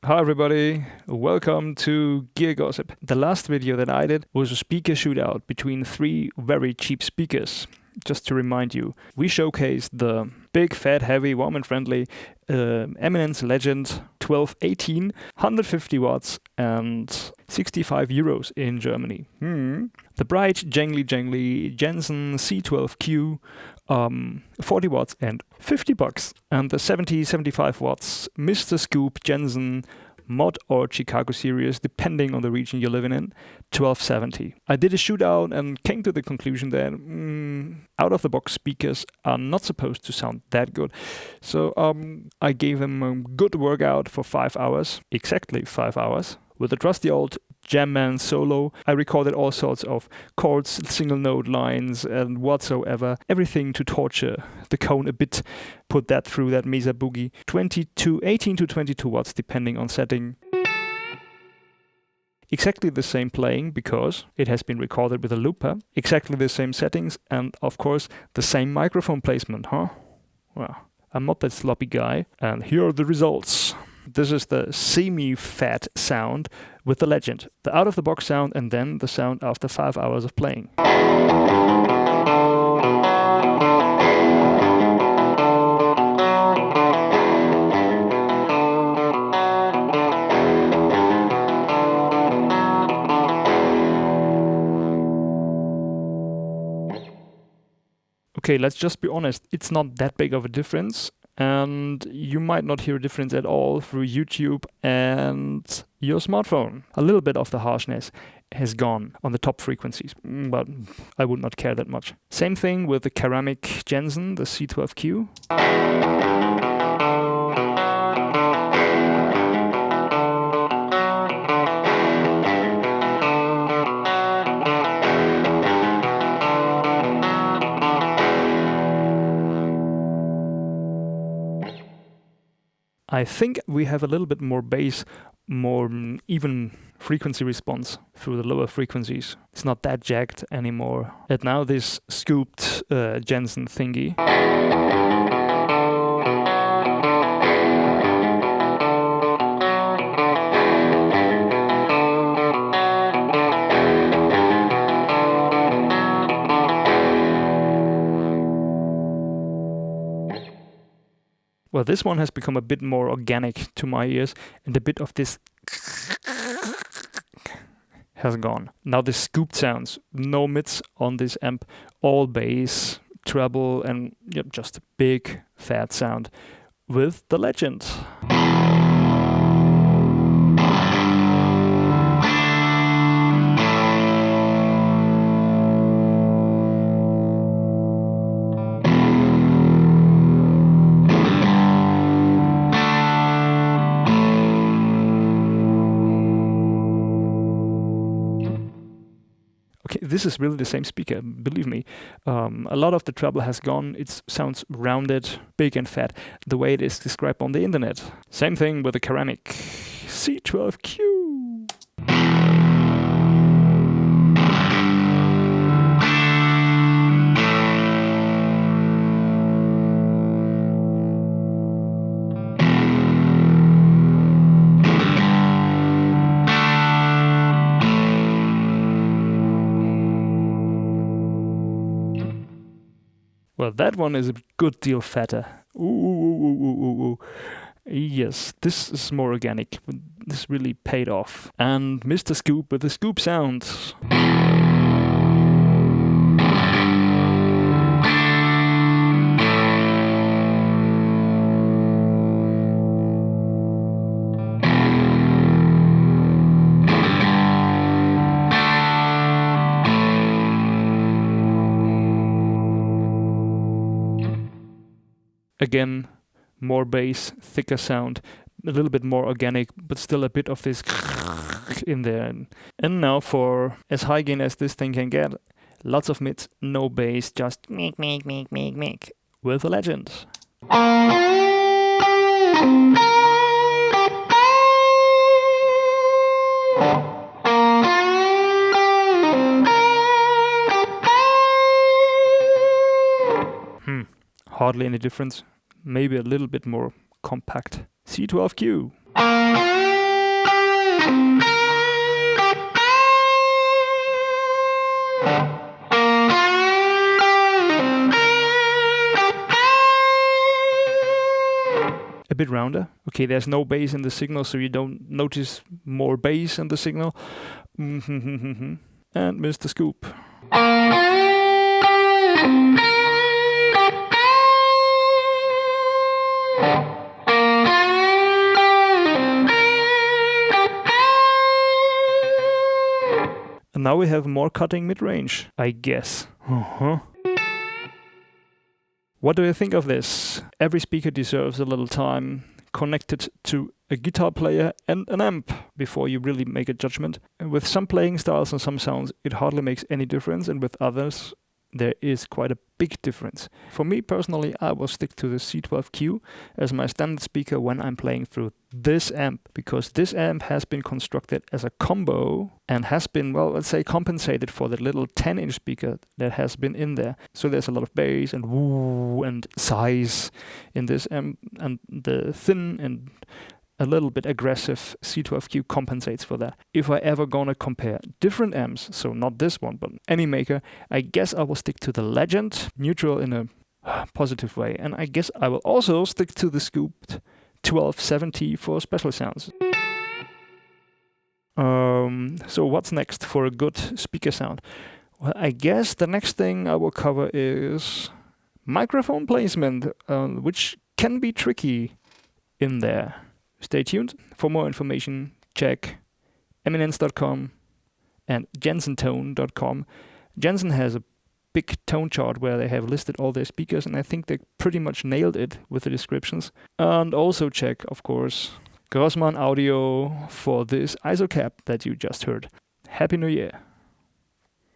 Hi everybody, welcome to GearGossip. The last video that I did was a speaker shootout between three very cheap speakers. Just to remind you, we showcased the big, fat, heavy, warm and friendly Eminence Legend 1218, 150 watts and 65 euros in Germany. The bright, jangly Jensen C12Q 40 watts and 50 bucks. And the 75 watts Mr. Scoop Jensen Mod or Chicago series, depending on the region you're living in, 1270. I did a shootout and came to the conclusion that out-of-the-box speakers are not supposed to sound that good. So I gave them a good workout for 5 hours, exactly 5 hours, with a trusty old Jamman solo. I recorded all sorts of chords, single note lines and whatsoever. Everything to torture the cone a bit. Put that through that Mesa Boogie. 18 to 22 watts depending on setting. Exactly the same playing because it has been recorded with a looper. Exactly the same settings and of course the same microphone placement, huh? Well, I'm not that sloppy guy. And here are the results. This is the semi-fat sound with the Legend. The out-of-the-box sound and then the sound after 5 hours of playing. Okay, let's just be honest, it's not that big of a difference. And you might not hear a difference at all through YouTube and your smartphone. A little bit of the harshness has gone on the top frequencies, but I would not care that much. Same thing with the ceramic Jensen, the C12Q. I think we have a little bit more bass, more even frequency response through the lower frequencies. It's not that jagged anymore. And now this scooped Jensen thingy. Well, this one has become a bit more organic to my ears, and a bit of this has gone. Now the scooped sounds, no mids on this amp, all bass, treble, and just a big fat sound with the Legend. Okay, this is really the same speaker, believe me. A lot of the treble has gone. It sounds rounded, big and fat, the way it is described on the internet. Same thing with the ceramic C12Q. Well, that one is a good deal fatter. Ooh. Yes, this is more organic. This really paid off. And Mr. Scoop with the scoop sound. Again, more bass, thicker sound, a little bit more organic, but still a bit of this in there. And now for as high gain as this thing can get, lots of mids, no bass, just make with a Legend. Hardly any difference. Maybe a little bit more compact. C12Q. A bit rounder. Okay, there's no bass in the signal, so you don't notice more bass in the signal. And Mr. Scoop. And now we have more cutting mid-range, I guess. What do you think of this? Every speaker deserves a little time connected to a guitar player and an amp before you really make a judgment. And with some playing styles and some sounds, it hardly makes any difference, and with others, there is quite a big difference. For me personally, I will stick to the C12Q as my standard speaker when I'm playing through this amp, because this amp has been constructed as a combo and has been, well, let's say, compensated for the little 10-inch speaker that has been in there. So there's a lot of bass and woo and size in this amp, and the thin and a little bit aggressive C12Q compensates for that. If I ever gonna compare different amps, so not this one, but any maker, I guess I will stick to the Legend, neutral in a positive way. And I guess I will also stick to the Scooped 1270 for special sounds. So what's next for a good speaker sound? Well, I guess the next thing I will cover is microphone placement, which can be tricky in there. Stay tuned. For more information, check eminence.com and jensentone.com. Jensen has a big tone chart where they have listed all their speakers, and I think they pretty much nailed it with the descriptions. And also check, of course, Grossman Audio for this ISO cap that you just heard. Happy New Year!